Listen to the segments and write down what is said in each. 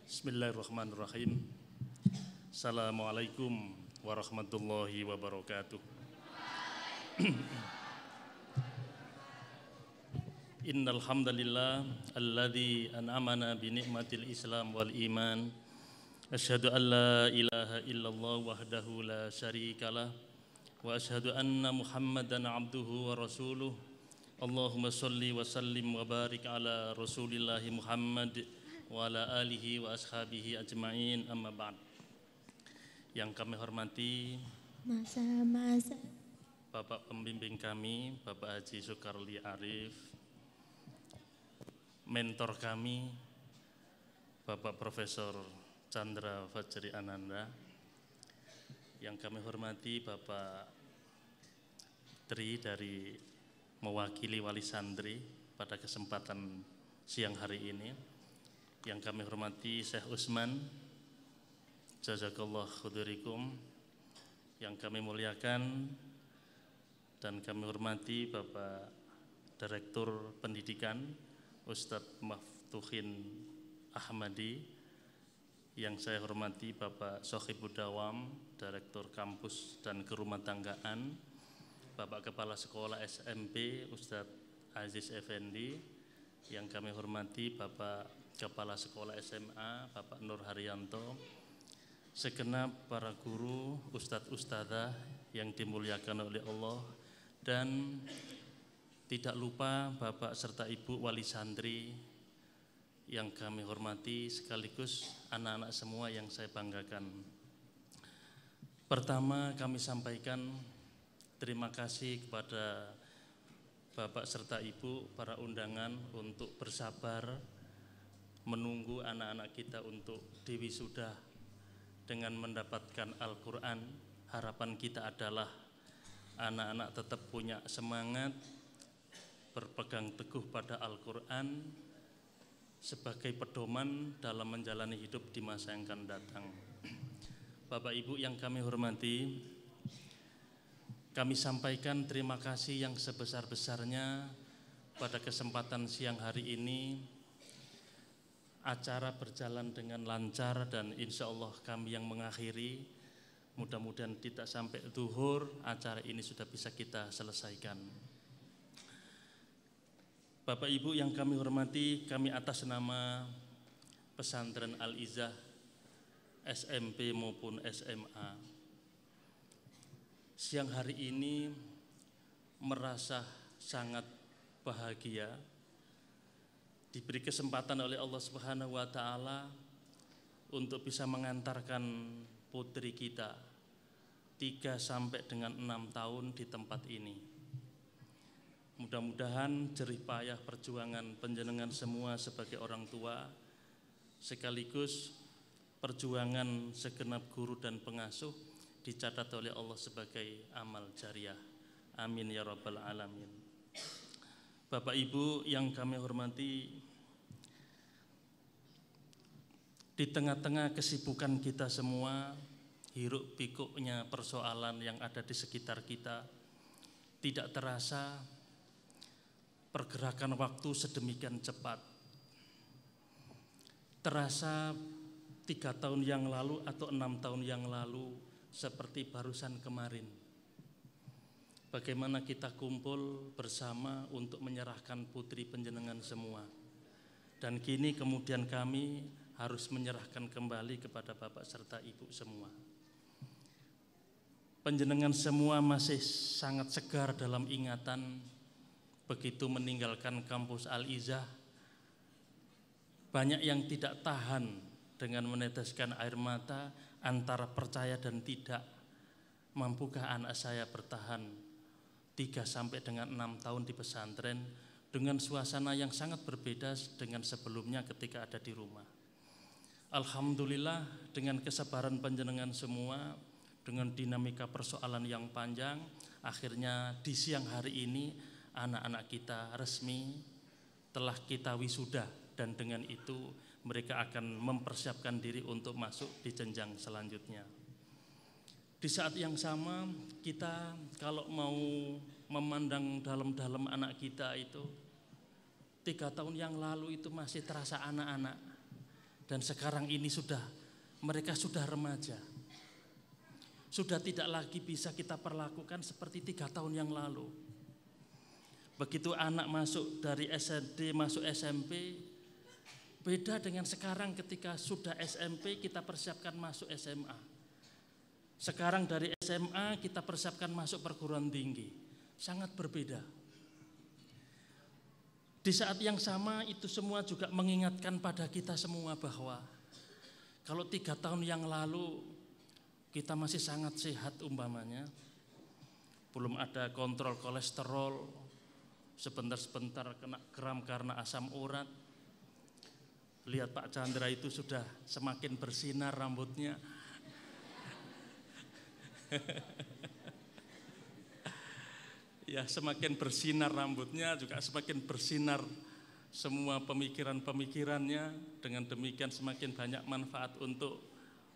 Bismillahirrahmanirrahim. Assalamualaikum warahmatullahi wabarakatuh. Innal hamdalillah alladzi an'amana bi ni'matil Islam wal iman. Asyhadu an la ilaha illallah wahdahu la syarikalah wa asyhadu anna Muhammadan abduhu wa rasuluh. Allahumma shalli wa sallim wa barik ala Rasulillah Muhammad wa ala alihi wa ashabihi ajma'in, amma ba'd. Yang kami hormati Masa Bapak pembimbing kami, Bapak Haji Soekarli Arif, mentor kami, Bapak Profesor Chandra Fajri Ananda, yang kami hormati Bapak Tri dari mewakili wali santri pada kesempatan siang hari ini, yang kami hormati Syekh Usman, jazakallah khudurikum, yang kami muliakan dan kami hormati Bapak Direktur Pendidikan Ustadz Maftuhin Ahmadi, yang saya hormati Bapak Sohibud Dawam, Direktur Kampus dan Kerumah Tanggaan, Bapak Kepala Sekolah SMP Ustadz Aziz Effendi, yang kami hormati Bapak Kepala Sekolah SMA Bapak Nur Haryanto, segenap para guru, ustadz ustadzah yang dimuliakan oleh Allah, dan tidak lupa Bapak serta Ibu wali santri yang kami hormati, sekaligus anak-anak semua yang saya banggakan. Pertama kami sampaikan terima kasih kepada Bapak serta Ibu para undangan untuk bersabar menunggu anak-anak kita untuk diwisuda dengan mendapatkan Al-Quran. Harapan kita adalah anak-anak tetap punya semangat, berpegang teguh pada Al-Quran sebagai pedoman dalam menjalani hidup di masa yang akan datang. Bapak Ibu yang kami hormati, kami sampaikan terima kasih yang sebesar-besarnya pada kesempatan siang hari ini. Acara berjalan dengan lancar dan insya Allah kami yang mengakhiri. Mudah-mudahan tidak sampai zuhur acara ini sudah bisa kita selesaikan. Bapak Ibu yang kami hormati, kami atas nama Pesantren Al-Izzah SMP maupun SMA, siang hari ini merasa sangat bahagia diberi kesempatan oleh Allah Subhanahu wa Ta'ala untuk bisa mengantarkan putri kita 3 sampai dengan 6 tahun di tempat ini. Mudah-mudahan jerih payah perjuangan panjenengan semua sebagai orang tua, sekaligus perjuangan segenap guru dan pengasuh dicatat oleh Allah sebagai amal jariah. Amin ya rabbal alamin. Bapak Ibu yang kami hormati, di tengah-tengah kesibukan kita semua, hiruk pikuknya persoalan yang ada di sekitar kita, tidak terasa pergerakan waktu sedemikian cepat. Terasa 3 tahun yang lalu atau 6 tahun yang lalu seperti barusan kemarin. Bagaimana kita kumpul bersama untuk menyerahkan putri panjenengan semua. Dan kini kemudian kami harus menyerahkan kembali kepada Bapak serta Ibu semua. Panjenengan semua masih sangat segar dalam ingatan begitu meninggalkan kampus Al-Izzah. Banyak yang tidak tahan dengan meneteskan air mata antara percaya dan tidak. Mampukah anak saya bertahan 3 sampai dengan 6 tahun di pesantren dengan suasana yang sangat berbeda dengan sebelumnya ketika ada di rumah. Alhamdulillah dengan kesabaran panjenengan semua, dengan dinamika persoalan yang panjang, akhirnya di siang hari ini anak-anak kita resmi telah kita wisuda, dan dengan itu mereka akan mempersiapkan diri untuk masuk di jenjang selanjutnya. Di saat yang sama kita kalau mau memandang dalam-dalam anak kita itu 3 tahun yang lalu itu masih terasa anak-anak. Dan sekarang ini mereka sudah remaja. Sudah tidak lagi bisa kita perlakukan seperti 3 tahun yang lalu. Begitu anak masuk dari SD masuk SMP, beda dengan sekarang ketika sudah SMP kita persiapkan masuk SMA. Sekarang dari SMA kita persiapkan masuk perguruan tinggi. Sangat berbeda. Di saat yang sama itu semua juga mengingatkan pada kita semua bahwa kalau 3 tahun yang lalu kita masih sangat sehat umpamanya, belum ada kontrol kolesterol, sebentar-sebentar kena kram karena asam urat. Lihat Pak Chandra itu sudah semakin bersinar rambutnya. Ya, semakin bersinar rambutnya juga semakin bersinar semua pemikiran-pemikirannya. Dengan demikian semakin banyak manfaat untuk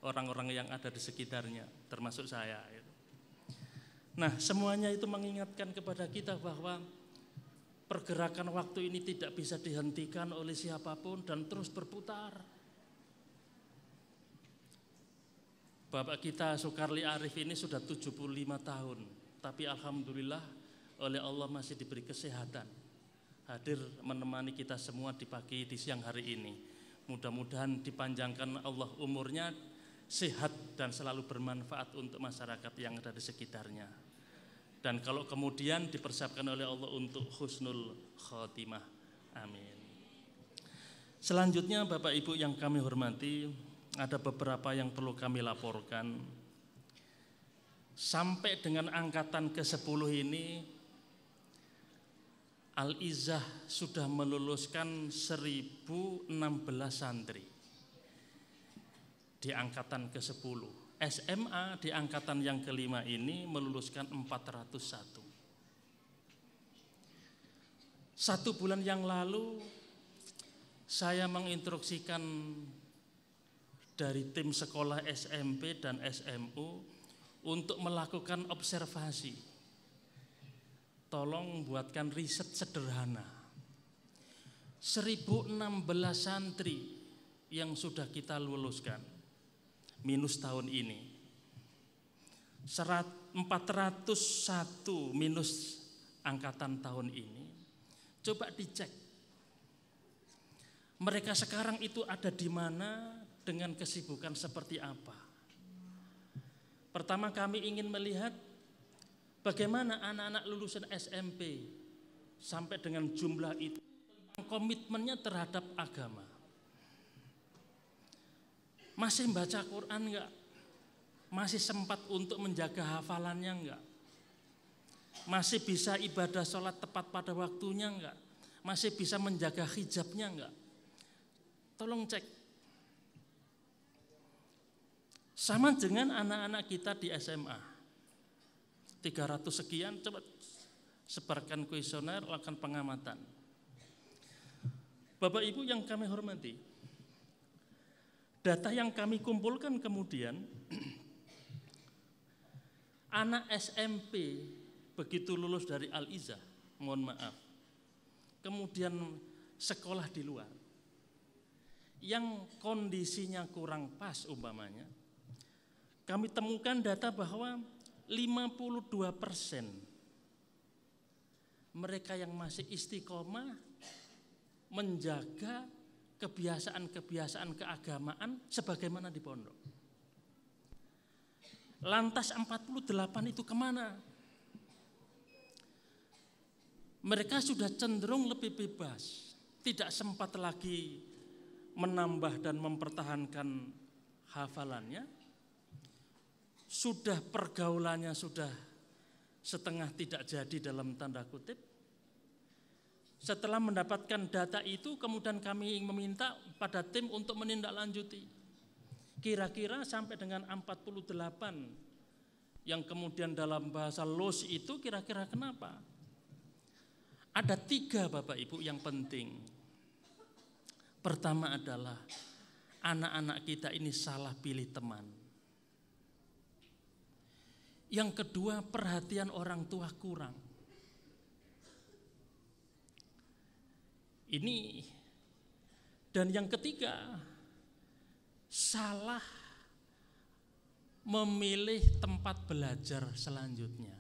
orang-orang yang ada di sekitarnya, termasuk saya. Nah, semuanya itu mengingatkan kepada kita bahwa pergerakan waktu ini tidak bisa dihentikan oleh siapapun dan terus berputar. Bapak kita Soekarli Arif ini sudah 75 tahun, tapi alhamdulillah oleh Allah masih diberi kesehatan. Hadir menemani kita semua di pagi di siang hari ini. Mudah-mudahan dipanjangkan Allah umurnya, sehat dan selalu bermanfaat untuk masyarakat yang ada di sekitarnya. Dan kalau kemudian dipersiapkan oleh Allah untuk husnul khotimah. Amin. Selanjutnya Bapak Ibu yang kami hormati, ada beberapa yang perlu kami laporkan. Sampai dengan angkatan ke-10 ini, Al-Izzah sudah meluluskan 1016 santri di angkatan ke-10. SMA di angkatan yang ke-5 ini meluluskan 401. 1 bulan yang lalu saya menginstruksikan dari tim sekolah SMP dan SMU untuk melakukan observasi. Tolong buatkan riset sederhana. 1016 santri yang sudah kita luluskan minus tahun ini, 401 minus angkatan tahun ini. Coba dicek mereka sekarang itu ada di mana, dengan kesibukan seperti apa. Pertama kami ingin melihat bagaimana anak-anak lulusan SMP sampai dengan jumlah itu komitmennya terhadap agama. Masih baca Quran enggak? Masih sempat untuk menjaga hafalannya enggak? Masih bisa ibadah sholat tepat pada waktunya enggak? Masih bisa menjaga hijabnya enggak? Tolong cek. Sama dengan anak-anak kita di SMA. 300 sekian, coba sebarkan kuesioner, lakukan pengamatan. Bapak Ibu yang kami hormati, data yang kami kumpulkan kemudian, anak SMP begitu lulus dari Al-Izzah, mohon maaf, kemudian sekolah di luar, yang kondisinya kurang pas umpamanya, kami temukan data bahwa 52% mereka yang masih istiqomah menjaga kebiasaan-kebiasaan keagamaan sebagaimana di pondok. Lantas 48 itu kemana? Mereka sudah cenderung lebih bebas, tidak sempat lagi menambah dan mempertahankan hafalannya, sudah pergaulannya sudah setengah tidak jadi dalam tanda kutip. Setelah mendapatkan data itu, kemudian kami meminta pada tim untuk menindaklanjuti. Kira-kira sampai dengan 48 yang kemudian dalam bahasa LOS itu kira-kira kenapa? Ada 3 Bapak Ibu yang penting. Pertama adalah anak-anak kita ini salah pilih teman. Yang kedua, perhatian orang tua kurang. Ini, dan yang ketiga, salah memilih tempat belajar selanjutnya.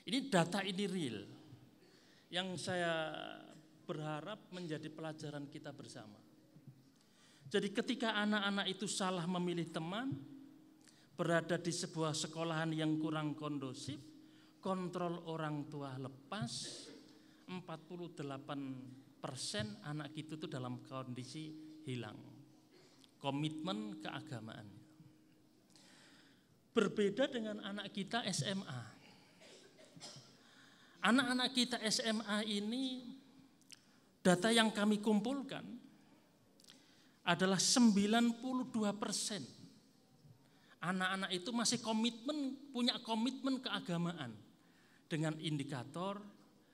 Ini data ini real yang saya berharap menjadi pelajaran kita bersama. Jadi ketika anak-anak itu salah memilih teman, berada di sebuah sekolahan yang kurang kondusif, kontrol orang tua lepas, 48% anak itu dalam kondisi hilang komitmen keagamaan. Berbeda dengan anak kita SMA. Anak-anak kita SMA ini, data yang kami kumpulkan adalah 92%. Anak-anak itu masih punya komitmen keagamaan dengan indikator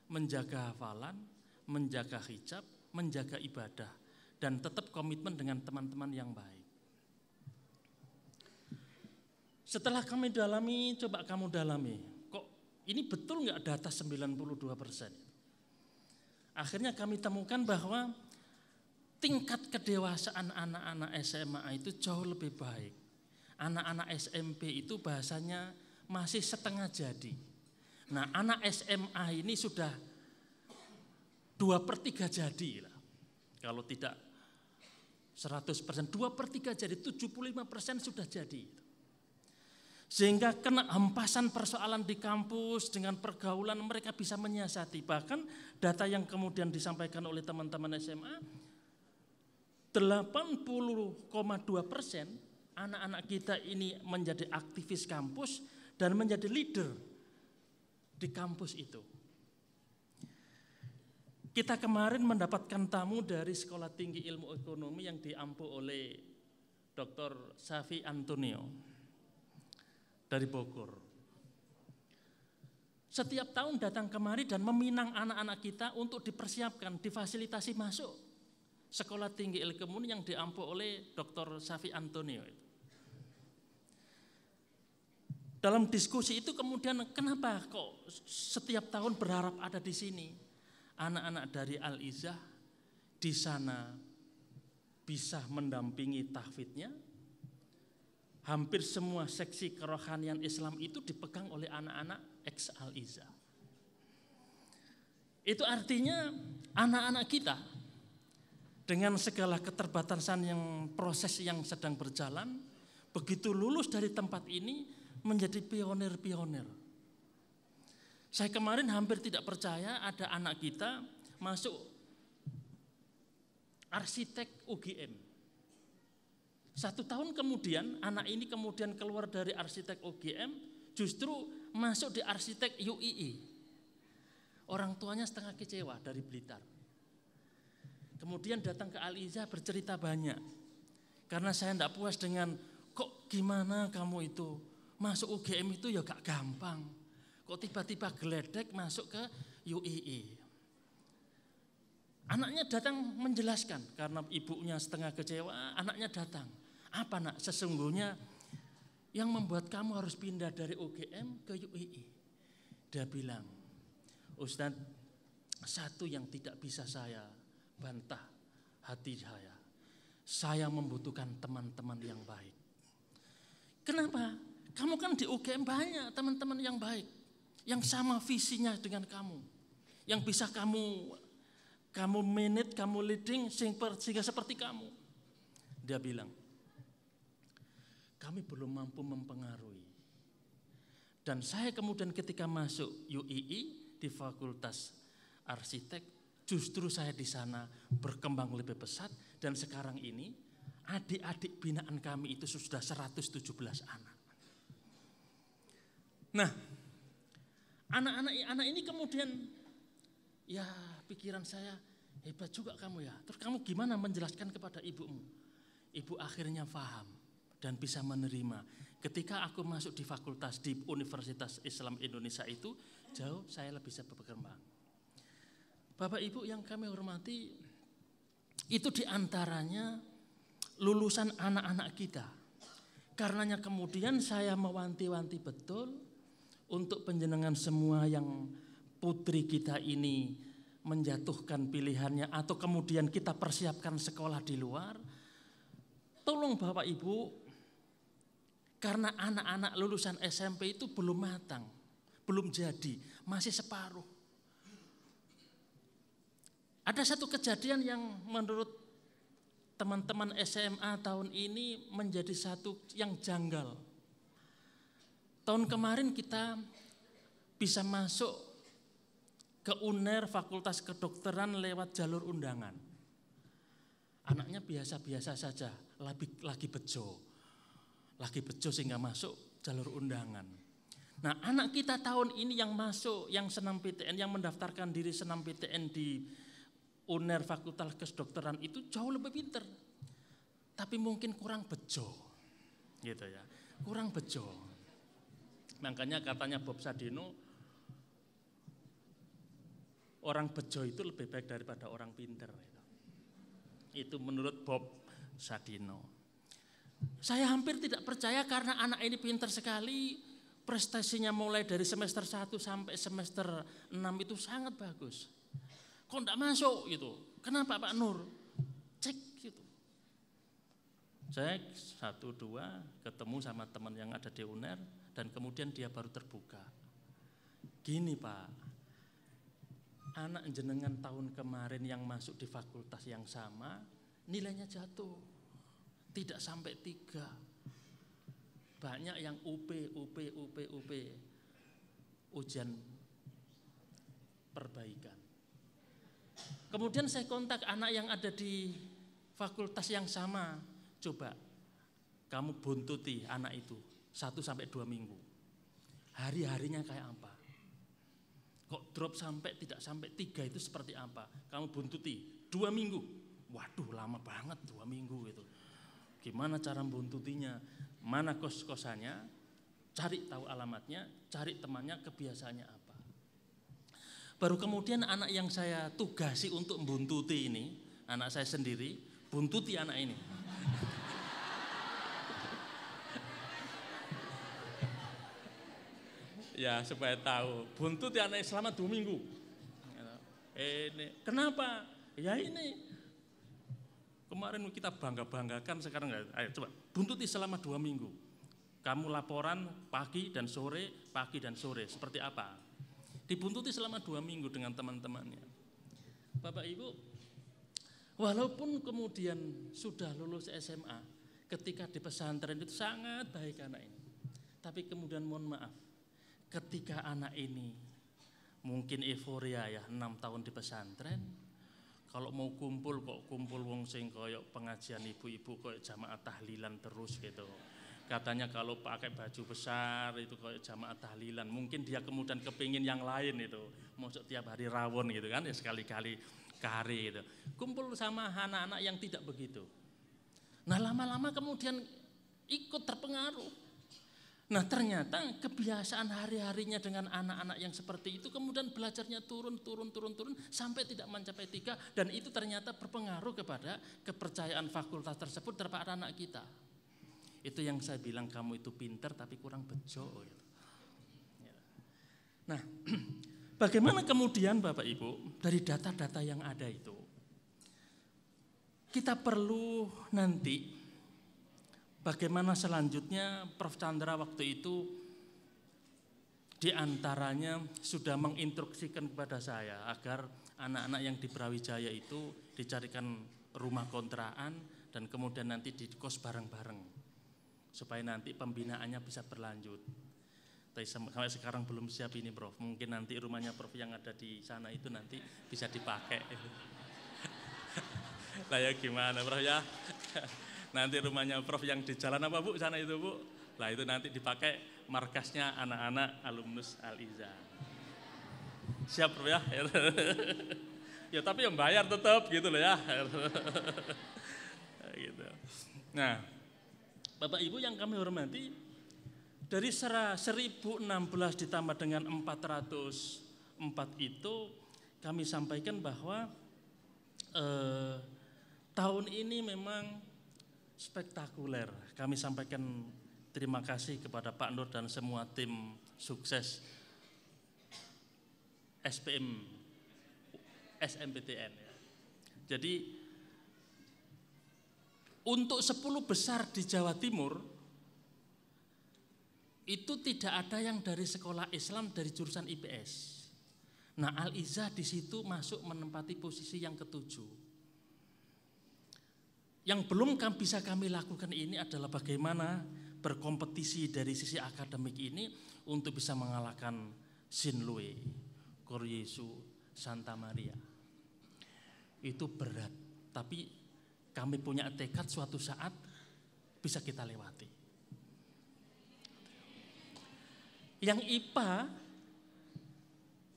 menjaga hafalan, menjaga hijab, menjaga ibadah, dan tetap komitmen dengan teman-teman yang baik. Setelah kami dalami, coba kamu dalami, kok ini betul nggak data 92%? Akhirnya kami temukan bahwa tingkat kedewasaan anak-anak SMA itu jauh lebih baik. Anak-anak SMP itu bahasanya masih setengah jadi. Nah, anak SMA ini sudah 2/3 jadi lah. Kalau tidak 100%, 2/3 jadi, 75% sudah jadi. Sehingga kena hempasan persoalan di kampus dengan pergaulan mereka bisa menyiasati. Bahkan data yang kemudian disampaikan oleh teman-teman SMA, 80,2% anak-anak kita ini menjadi aktivis kampus dan menjadi leader di kampus itu. Kita kemarin mendapatkan tamu dari Sekolah Tinggi Ilmu Ekonomi yang diampu oleh Dr. Safi Antonio dari Bogor. Setiap tahun datang kemari dan meminang anak-anak kita untuk dipersiapkan, difasilitasi masuk Sekolah Tinggi Ilmu Ekonomi yang diampu oleh Dr. Safi Antonio. Dalam diskusi itu kemudian kenapa kok setiap tahun berharap ada di sini? Anak-anak dari Al-Izzah di sana bisa mendampingi tahfidnya. Hampir semua seksi kerohanian Islam itu dipegang oleh anak-anak ex Al-Izzah. Itu artinya anak-anak kita dengan segala keterbatasan yang proses yang sedang berjalan, begitu lulus dari tempat ini menjadi pionir-pionir. Saya kemarin hampir tidak percaya ada anak kita masuk arsitek UGM. 1 tahun kemudian anak ini kemudian keluar dari arsitek UGM justru masuk di arsitek UII. Orang tuanya setengah kecewa dari Blitar. Kemudian datang ke Al-Izzah bercerita banyak. Karena saya tidak puas dengan kok gimana kamu itu masuk UGM itu ya gak gampang. Kok tiba-tiba geledek masuk ke UII. Anaknya datang menjelaskan karena ibunya setengah kecewa, anaknya datang. Apa nak sesungguhnya yang membuat kamu harus pindah dari UGM ke UII? Dia bilang, Ustadz, satu yang tidak bisa saya bantah hati saya membutuhkan teman-teman yang baik. Kenapa? Kamu kan di UGM banyak teman-teman yang baik, yang sama visinya dengan kamu, yang bisa kamu manage, kamu leading sehingga seperti kamu. Dia bilang, kami belum mampu mempengaruhi. Dan saya kemudian ketika masuk UII di Fakultas Arsitek, justru saya di sana berkembang lebih pesat dan sekarang ini adik-adik binaan kami itu sudah 117 anak. Nah, anak-anak ini kemudian ya pikiran saya, hebat juga kamu ya. Terus kamu gimana menjelaskan kepada ibumu? Ibu akhirnya paham dan bisa menerima. Ketika aku masuk di fakultas di Universitas Islam Indonesia itu, jauh saya lebih bisa berkembang. Bapak Ibu yang kami hormati, itu diantaranya lulusan anak-anak kita. Karenanya kemudian saya mewanti-wanti betul untuk penjenengan semua yang putri kita ini menjatuhkan pilihannya atau kemudian kita persiapkan sekolah di luar, tolong Bapak Ibu, karena anak-anak lulusan SMP itu belum matang, belum jadi, masih separuh. Ada satu kejadian yang menurut teman-teman SMA tahun ini menjadi satu yang janggal. Tahun kemarin kita bisa masuk ke UNER Fakultas Kedokteran lewat jalur undangan. Anaknya biasa-biasa saja, lagi bejo sehingga masuk jalur undangan. Nah, anak kita tahun ini yang masuk, yang senam PTN, yang mendaftarkan diri senam PTN di UNER Fakultas Kedokteran itu jauh lebih pinter, tapi mungkin kurang bejo, gitu ya, kurang bejo. Makanya katanya Bob Sadino, orang bejo itu lebih baik daripada orang pinter. Itu menurut Bob Sadino. Saya hampir tidak percaya karena anak ini pintar sekali, prestasinya mulai dari semester 1 sampai semester 6 itu sangat bagus. Kok enggak masuk gitu? Kenapa Pak Nur? Cek gitu. Cek 1, 2, ketemu sama teman yang ada di UNER dan kemudian dia baru terbuka. Gini Pak, anak jenengan tahun kemarin yang masuk di fakultas yang sama, nilainya jatuh, tidak sampai 3. Banyak yang UP, ujian perbaikan. Kemudian saya kontak anak yang ada di fakultas yang sama, coba kamu buntuti anak itu 1 sampai 2 minggu. Hari-harinya kayak apa? Kok drop sampai tidak sampai 3 itu seperti apa? Kamu buntuti 2 minggu. Waduh, lama banget 2 minggu itu. Gimana cara buntutinya? Mana kos-kosannya? Cari tahu alamatnya, cari temannya, kebiasaannya apa. Baru kemudian anak yang saya tugasi untuk buntuti ini, anak saya sendiri, buntuti anak ini. Ya supaya tahu, buntuti anak selama 2 minggu. Kenapa? Ya ini, kemarin kita bangga-banggakan, sekarang enggak. Ayo coba, buntuti selama 2 minggu. Kamu laporan pagi dan sore, seperti apa? Dibuntuti selama 2 minggu dengan teman-temannya. Bapak Ibu, walaupun kemudian sudah lulus SMA, ketika di pesantren itu sangat baik anak ini. Tapi kemudian mohon maaf, ketika anak ini mungkin euforia ya 6 tahun di pesantren, kalau mau kumpul kok kumpul wong sing koyok pengajian ibu-ibu koyok jamaah tahlilan terus gitu. Katanya kalau pakai baju besar itu kayak jamaah tahlilan, mungkin dia kemudian kepingin yang lain itu, masuk tiap hari rawon gitu kan, ya sekali-kali kari gitu. Kumpul sama anak-anak yang tidak begitu. Nah lama-lama kemudian ikut terpengaruh. Nah ternyata kebiasaan hari-harinya dengan anak-anak yang seperti itu kemudian belajarnya turun sampai tidak mencapai 3, dan itu ternyata berpengaruh kepada kepercayaan fakultas tersebut terhadap anak kita. Itu yang saya bilang, kamu itu pinter tapi kurang bejo. Nah, bagaimana kemudian Bapak Ibu dari data-data yang ada itu? Kita perlu nanti bagaimana selanjutnya. Prof. Chandra waktu itu diantaranya sudah menginstruksikan kepada saya agar anak-anak yang di Brawijaya itu dicarikan rumah kontrakan dan kemudian nanti dikos bareng-bareng, supaya nanti pembinaannya bisa berlanjut. Tapi sampai sekarang belum siap ini Prof. Mungkin nanti rumahnya Prof yang ada di sana itu nanti bisa dipakai. Lah ya gimana Prof ya? Nanti rumahnya Prof yang di jalan apa Bu sana itu Bu? Lah itu nanti dipakai markasnya anak-anak alumnus Al-Iza. Siap Prof ya? Ya tapi yang bayar tetap gitu loh ya. Gitu. Nah, Bapak Ibu yang kami hormati, dari 1016 ditambah dengan 404 itu kami sampaikan bahwa tahun ini memang spektakuler. Kami sampaikan terima kasih kepada Pak Nur dan semua tim sukses SMPTN. Jadi untuk 10 besar di Jawa Timur itu tidak ada yang dari sekolah Islam dari jurusan IPS. Nah, Al-Izzah di situ masuk menempati posisi yang ke-7. Yang belum bisa kami lakukan ini adalah bagaimana berkompetisi dari sisi akademik ini untuk bisa mengalahkan Sinlui, Koryesu, Santa Maria. Itu berat, tapi kami punya tekad suatu saat bisa kita lewati. Yang IPA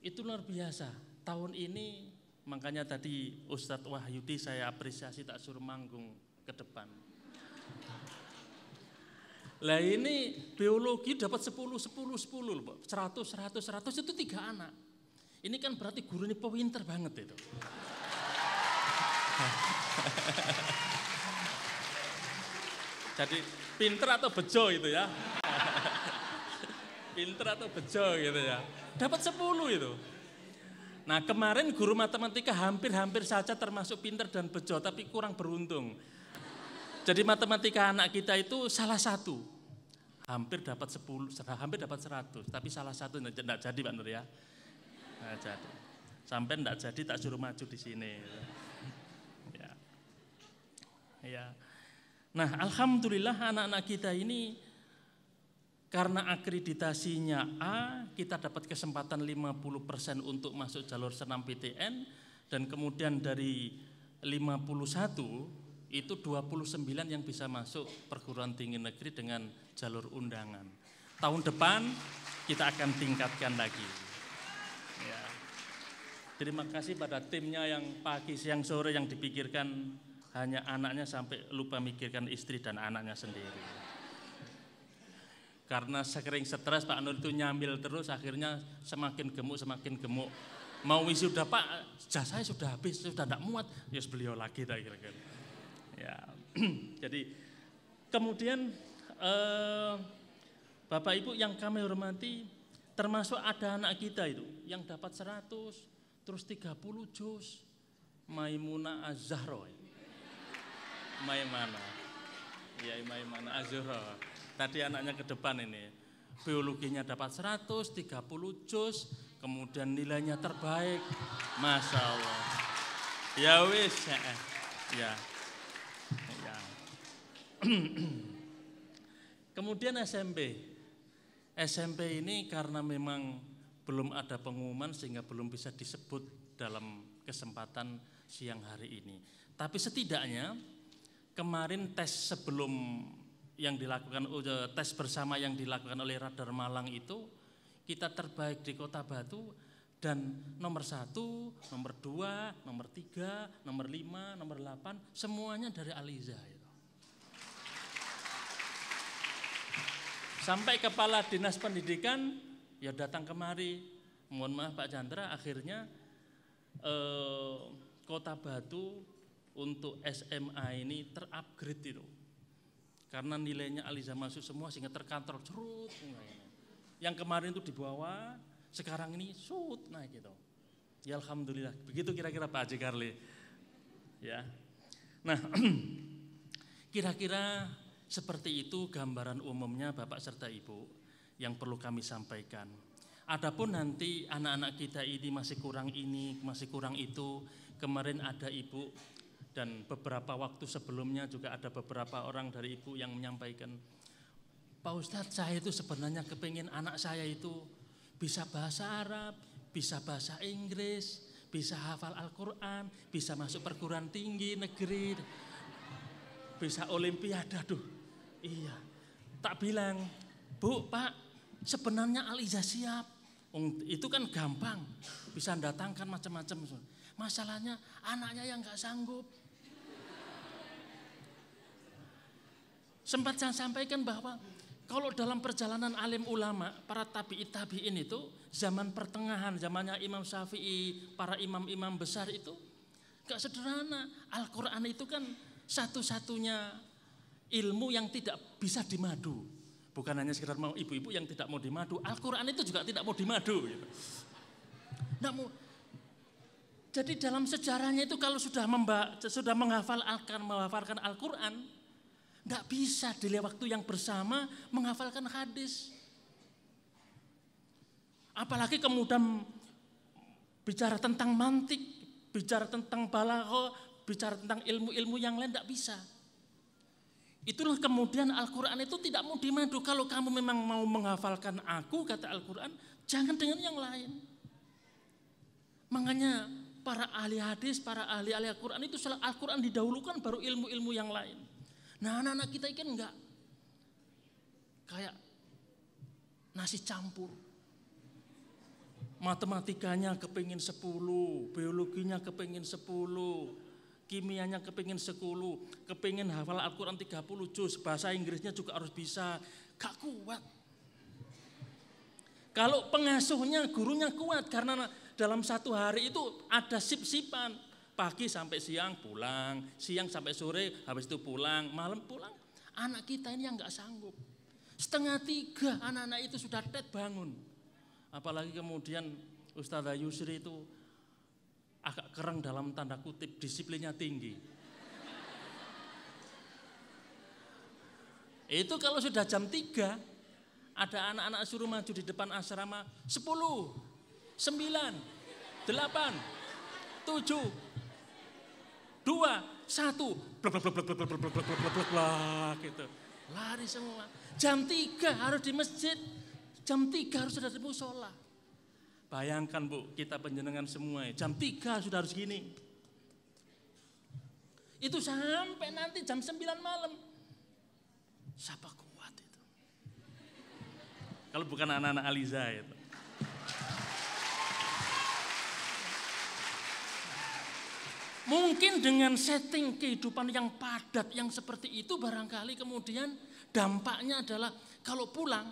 itu luar biasa. Tahun ini makanya tadi Ustadz Wahyudi saya apresiasi tak suruh manggung ke depan. Lah ini biologi dapat 10, 100 itu 3 anak. Ini kan berarti guru ini pinter banget itu. Jadi pinter atau bejo itu ya. Pinter atau bejo gitu ya. Dapat 10 itu. Nah, kemarin guru matematika hampir saja termasuk pinter dan bejo, tapi kurang beruntung. Jadi matematika anak kita itu salah satu. Hampir dapat 10, hampir dapat 100, tapi salah satu enggak jadi Pak Nur ya. Enggak jadi. Sampai enggak jadi tak suruh maju di sini. Ya. Ya. Nah, alhamdulillah anak-anak kita ini karena akreditasinya A, kita dapat kesempatan 50% untuk masuk jalur senam PTN, dan kemudian dari 51 itu 29 yang bisa masuk perguruan tinggi negeri dengan jalur undangan. Tahun depan kita akan tingkatkan lagi. Ya. Terima kasih pada timnya yang pagi, siang, sore yang dipikirkan hanya anaknya sampai lupa mikirkan istri dan anaknya sendiri. Karena sering stres Pak Nur itu nyambil terus, akhirnya semakin gemuk. Mau wisuda Pak, jasanya sudah habis, sudah tidak muat, ya beliau lagi tak kira-kira. Ya, jadi kemudian Bapak Ibu yang kami hormati, termasuk ada anak kita itu yang dapat 100, terus 30 juz, Maimunah Az-Zahra. Maimunah Az-Zahra. Tadi anaknya ke depan ini, biologinya dapat 100, 30 juz, kemudian nilainya terbaik, Masya Allah. Ya wis, ya. Kemudian SMP ini karena memang belum ada pengumuman sehingga belum bisa disebut dalam kesempatan siang hari ini. Tapi setidaknya kemarin tes sebelum yang dilakukan, tes bersama yang dilakukan oleh Radar Malang itu, kita terbaik di Kota Batu, dan nomor 1, nomor 2, nomor 3, nomor 5, nomor 8 semuanya dari Al-Izzah itu. Sampai kepala dinas pendidikan ya datang kemari, mohon maaf Pak Chandra, akhirnya Kota Batu untuk SMA ini terupgrade itu. Karena nilainya Al-Izzah masuk semua sehingga terkantor cerut. Yang kemarin itu di bawah, sekarang ini naik gitu. Ya alhamdulillah. Begitu kira-kira Pak Haji Karli. Ya. Nah, kira-kira seperti itu gambaran umumnya Bapak serta Ibu yang perlu kami sampaikan. Adapun nanti anak-anak kita ini masih kurang ini, masih kurang itu. Kemarin ada Ibu dan beberapa waktu sebelumnya juga ada beberapa orang dari Ibu yang menyampaikan, Pak Ustadz, saya itu sebenarnya kepingin anak saya itu bisa bahasa Arab, bisa bahasa Inggris, bisa hafal Al-Quran, bisa masuk perguruan tinggi negeri, bisa olimpiade. Aduh, iya. Tak bilang, Bu, Pak, sebenarnya Al-Izzah siap. Itu kan gampang, bisa datangkan macam-macam. Masalahnya anaknya yang gak sanggup. Sempat saya sampaikan bahwa kalau dalam perjalanan alim ulama, para tabi'in itu, zaman pertengahan, zamannya Imam Syafi'i, para imam-imam besar itu, gak sederhana. Al-Quran itu kan satu-satunya ilmu yang tidak bisa dimadu. Bukan hanya sekedar mau ibu-ibu yang tidak mau dimadu, Al-Quran itu juga tidak mau dimadu. Gitu. Jadi dalam sejarahnya itu kalau sudah menghafalkan Al-Quran, Tidak bisa di waktu yang bersama menghafalkan hadis. Apalagi kemudian bicara tentang mantik, bicara tentang balaghah, bicara tentang ilmu-ilmu yang lain, tidak bisa. Itulah kemudian Al-Quran itu tidak mau dimadu. Kalau kamu memang mau menghafalkan aku, kata Al-Quran, jangan dengan yang lain. Makanya para ahli hadis, para ahli Al-Quran itu setelah Al-Quran didahulukan baru ilmu-ilmu yang lain. Nah anak-anak kita kan enggak. Kayak nasi campur. Matematikanya kepingin 10, biologinya kepingin 10, kimianya kepingin 10, kepingin hafal Al-Quran 30 juz, bahasa Inggrisnya juga harus bisa. Gak kuat. Kalau pengasuhnya, gurunya kuat karena dalam satu hari itu ada sip-sipan. Pagi sampai siang pulang, siang sampai sore, habis itu pulang, malam pulang. Anak kita ini yang gak sanggup. 2:30 anak-anak itu sudah bangun. Apalagi kemudian Ustadzah Yusri itu agak kereng dalam tanda kutip, disiplinnya tinggi. Itu kalau sudah jam 3, ada anak-anak suruh maju di depan asrama, 10, 9, 8, 7, 2, 1, gitu. Lari semua. Jam 3 harus di masjid. Jam 3 harus sudah di musola. Bayangkan Bu, kita penjenengan semua, jam 3 sudah harus gini. Itu sampai nanti jam 9 malam. Siapa kuat itu? Kalau bukan anak-anak Aliza itu. Mungkin dengan setting kehidupan yang padat yang seperti itu barangkali kemudian dampaknya adalah kalau pulang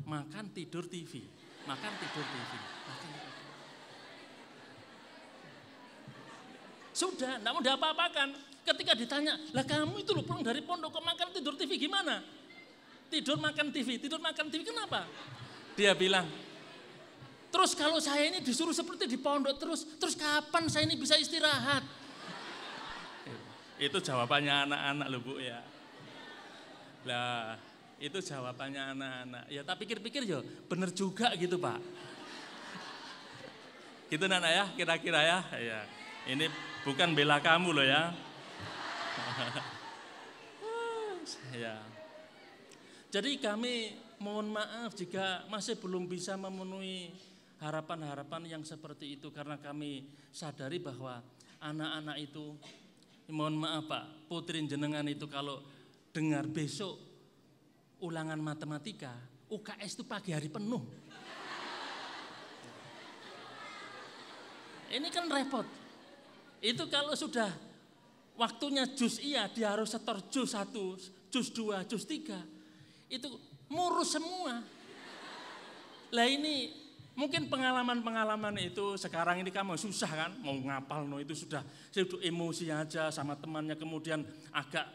makan tidur TV, makan tidur TV. Sudah, tidak mau diapa-apakan. Ketika ditanya, lah kamu itu pulang dari pondok kok makan tidur TV gimana? Tidur makan TV, kenapa? Dia bilang, terus kalau saya ini disuruh seperti di pondok terus kapan saya ini bisa istirahat? Itu jawabannya anak-anak loh Bu ya. Lah itu jawabannya anak-anak. Ya tak pikir-pikir ya bener juga gitu Pak. Gitu Nana ya kira-kira ya. Ya. Ini bukan bela kamu loh ya. Ya. Jadi kami mohon maaf jika masih belum bisa memenuhi harapan-harapan yang seperti itu. Karena kami sadari bahwa anak-anak itu, mohon maaf Pak, putri jenengan itu kalau dengar besok ulangan matematika, UKS itu pagi hari penuh. Ini kan repot. Itu kalau sudah waktunya juz iya, dia harus setor juz 1, juz 2, juz 3. Itu murus semua. Lah ini mungkin pengalaman-pengalaman itu sekarang ini kamu susah kan, mau ngapal no itu sudah emosi aja sama temannya, kemudian agak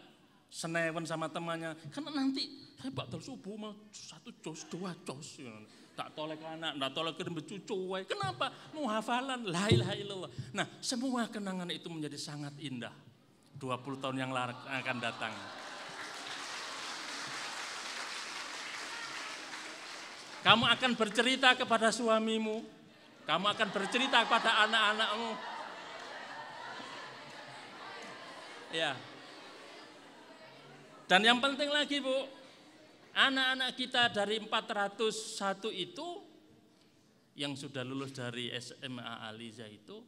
senewen sama temannya. Karena nanti saya bakal subuh mau 1 juz, 2 juz. Tak tolek anak, tak tolek cucu. Kenapa? Mau hafalan, la ilaha illallah. Nah, semua kenangan itu menjadi sangat indah. 20 tahun yang akan datang. Kamu akan bercerita kepada suamimu, kamu akan bercerita kepada anak-anakmu. Ya. Dan yang penting lagi Bu, anak-anak kita dari 401 itu yang sudah lulus dari SMA Aliza itu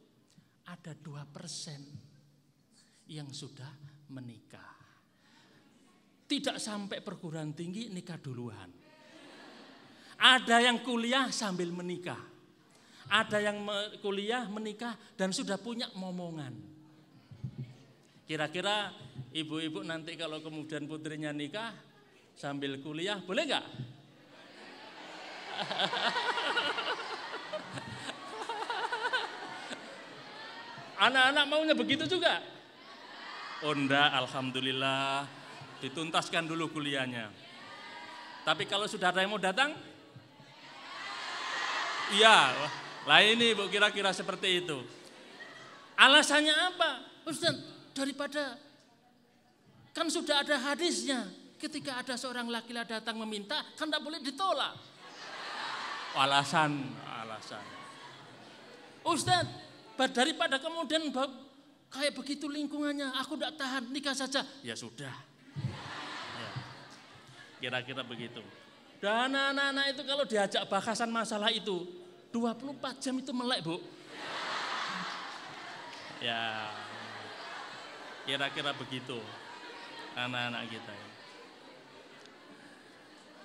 ada 2% yang sudah menikah. Tidak sampai perguruan tinggi nikah duluan. Ada yang kuliah sambil menikah. Ada yang kuliah menikah dan sudah punya momongan. Kira-kira ibu-ibu nanti kalau kemudian putrinya nikah sambil kuliah, boleh nggak? Anak-anak maunya begitu juga? Oh enggak, alhamdulillah dituntaskan dulu kuliahnya. Tapi kalau sudah ada yang mau datang? Iya, lah ini Bu kira-kira seperti itu. Alasannya apa? Ustaz, daripada Kan sudah ada hadisnya. Ketika ada seorang laki-laki datang meminta, kan tidak boleh ditolak. Alasan. Ustadz, daripada kemudian kayak begitu lingkungannya, aku tidak tahan, nikah saja. Ya sudah. Ya. Kira-kira begitu. Dan anak-anak itu kalau diajak bahasan masalah itu, 24 jam itu melek, Bu. Ya, kira-kira begitu anak-anak kita.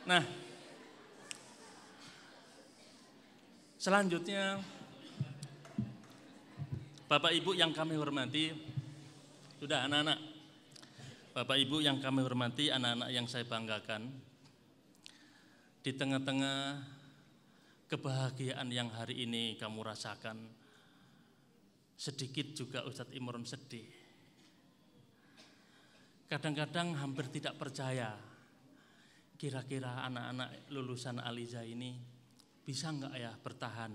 Nah, selanjutnya Bapak Ibu yang kami hormati, sudah anak-anak, Bapak Ibu yang kami hormati, anak-anak yang saya banggakan, di tengah-tengah kebahagiaan yang hari ini kamu rasakan, sedikit juga Ustadz Imron sedih. Kadang-kadang hampir tidak percaya, kira-kira anak-anak lulusan Aliza ini bisa enggak ya bertahan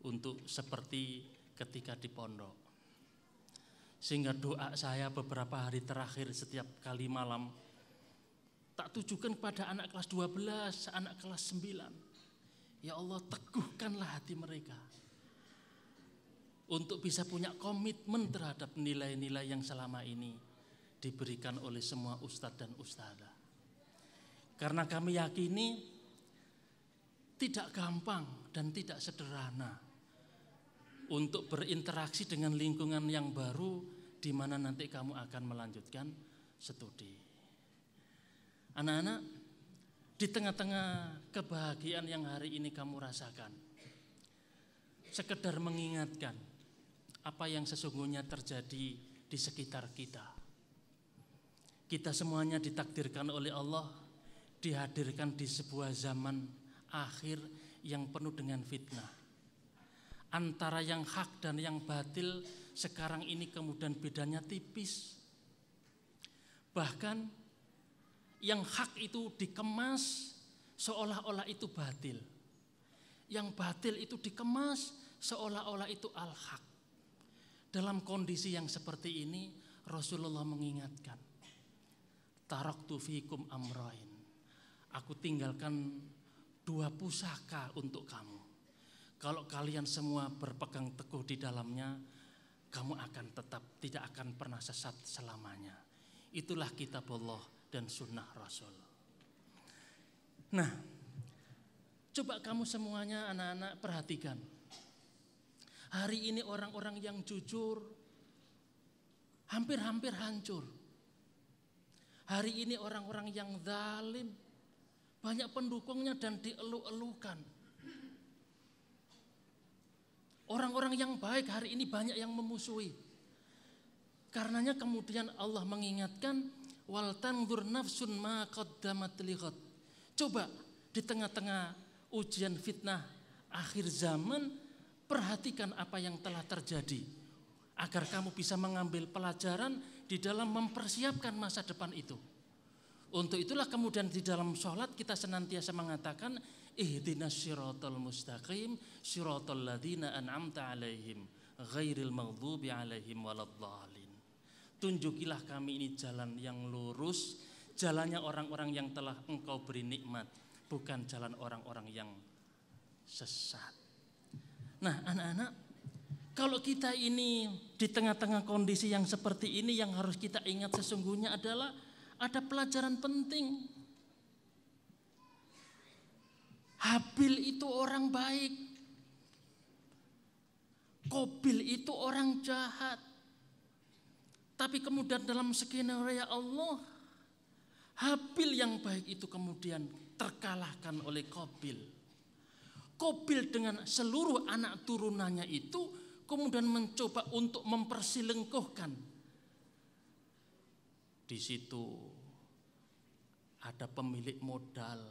untuk seperti ketika di pondok. Sehingga doa saya beberapa hari terakhir setiap kali malam tak tujukan kepada anak kelas 12, anak kelas 9. Ya Allah, teguhkanlah hati mereka untuk bisa punya komitmen terhadap nilai-nilai yang selama ini diberikan oleh semua ustadz dan ustadzah. Karena kami yakini tidak gampang dan tidak sederhana untuk berinteraksi dengan lingkungan yang baru di mana nanti kamu akan melanjutkan studi. Anak-anak, di tengah-tengah kebahagiaan yang hari ini kamu rasakan, sekedar mengingatkan apa yang sesungguhnya terjadi di sekitar kita. Kita semuanya ditakdirkan oleh Allah, dihadirkan di sebuah zaman akhir yang penuh dengan fitnah. Antara yang hak dan yang batil sekarang ini kemudian bedanya tipis. Bahkan yang hak itu dikemas seolah-olah itu batil. Yang batil itu dikemas seolah-olah itu al-haq. Dalam kondisi yang seperti ini Rasulullah mengingatkan, taraktu fikum amrain. Aku tinggalkan 2 pusaka untuk kamu. Kalau kalian semua berpegang teguh di dalamnya, kamu akan tetap tidak akan pernah sesat selamanya. Itulah kitab Allah dan sunnah Rasul. Nah, coba kamu semuanya anak-anak perhatikan. Hari ini orang-orang yang jujur hampir-hampir hancur. Hari ini orang-orang yang zalim banyak pendukungnya dan dielu-elukan. Orang-orang yang baik hari ini banyak yang memusuhi. Karenanya kemudian Allah mengingatkan, wal tanzur nafsun ma qaddamat lighad. Coba di tengah-tengah ujian fitnah akhir zaman, perhatikan apa yang telah terjadi agar kamu bisa mengambil pelajaran di dalam mempersiapkan masa depan itu. Untuk itulah kemudian di dalam sholat kita senantiasa mengatakan, ihdinas siratal mustaqim siratal ladzina an'amta alaihim ghairil maghdubi alaihim waladdallin. Tunjukilah kami ini jalan yang lurus, jalannya orang-orang yang telah Engkau beri nikmat, bukan jalan orang-orang yang sesat. Nah, anak-anak, kalau kita ini di tengah-tengah kondisi yang seperti ini, yang harus kita ingat sesungguhnya adalah ada pelajaran penting. Habil itu orang baik, Qabil itu orang jahat. Tapi kemudian dalam skenario Allah, Habil yang baik itu kemudian terkalahkan oleh Qabil. Qabil dengan seluruh anak turunannya itu kemudian mencoba untuk memperselingkuhkan. Di situ ada pemilik modal,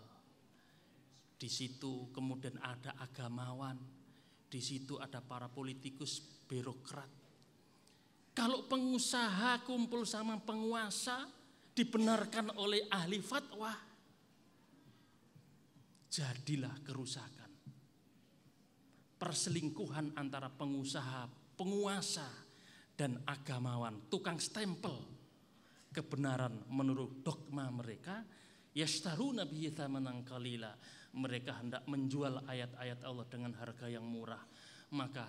di situ kemudian ada agamawan, di situ ada para politikus, birokrat. Kalau pengusaha kumpul sama penguasa, dibenarkan oleh ahli fatwa, jadilah kerusakan. Perselingkuhan antara pengusaha, penguasa, dan agamawan, tukang stempel, kebenaran menurut dogma mereka, yashtaruna bihi tsamanan qalila, mereka hendak menjual ayat-ayat Allah dengan harga yang murah. Maka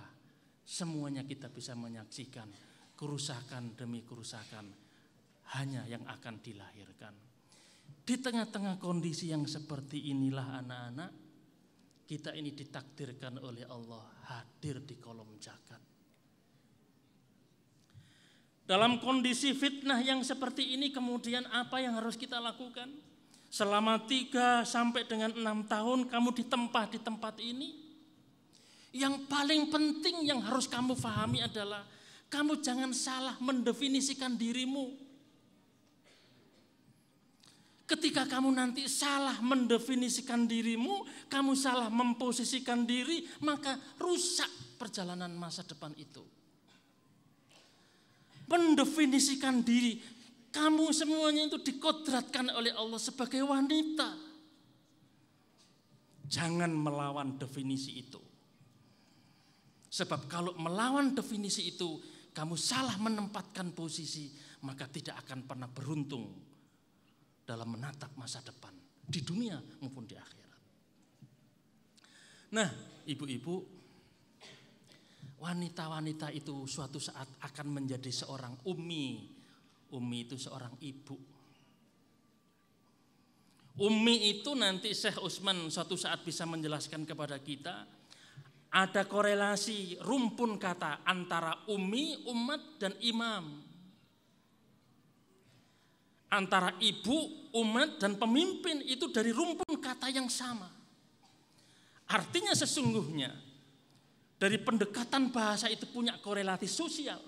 semuanya kita bisa menyaksikan kerusakan demi kerusakan hanya yang akan dilahirkan. Di tengah-tengah kondisi yang seperti inilah anak-anak, kita ini ditakdirkan oleh Allah hadir di kolom jagat. Dalam kondisi fitnah yang seperti ini kemudian apa yang harus kita lakukan? Selama 3 sampai dengan 6 tahun kamu ditempa di tempat ini, yang paling penting yang harus kamu pahami adalah kamu jangan salah mendefinisikan dirimu. Ketika kamu nanti salah mendefinisikan dirimu, kamu salah memposisikan diri, maka rusak perjalanan masa depan itu. Mendefinisikan diri, kamu semuanya itu dikodratkan oleh Allah sebagai wanita. Jangan melawan definisi itu. Sebab kalau melawan definisi itu, kamu salah menempatkan posisi, maka tidak akan pernah beruntung dalam menatap masa depan di dunia maupun di akhirat. Nah, ibu-ibu, wanita-wanita itu suatu saat akan menjadi seorang ummi. Ummi itu seorang ibu. Ummi itu nanti Syekh Utsman suatu saat bisa menjelaskan kepada kita, ada korelasi rumpun kata antara ummi, umat, dan imam. Antara ibu, umat, dan pemimpin itu dari rumpun kata yang sama. Artinya sesungguhnya dari pendekatan bahasa itu punya korelasi sosial.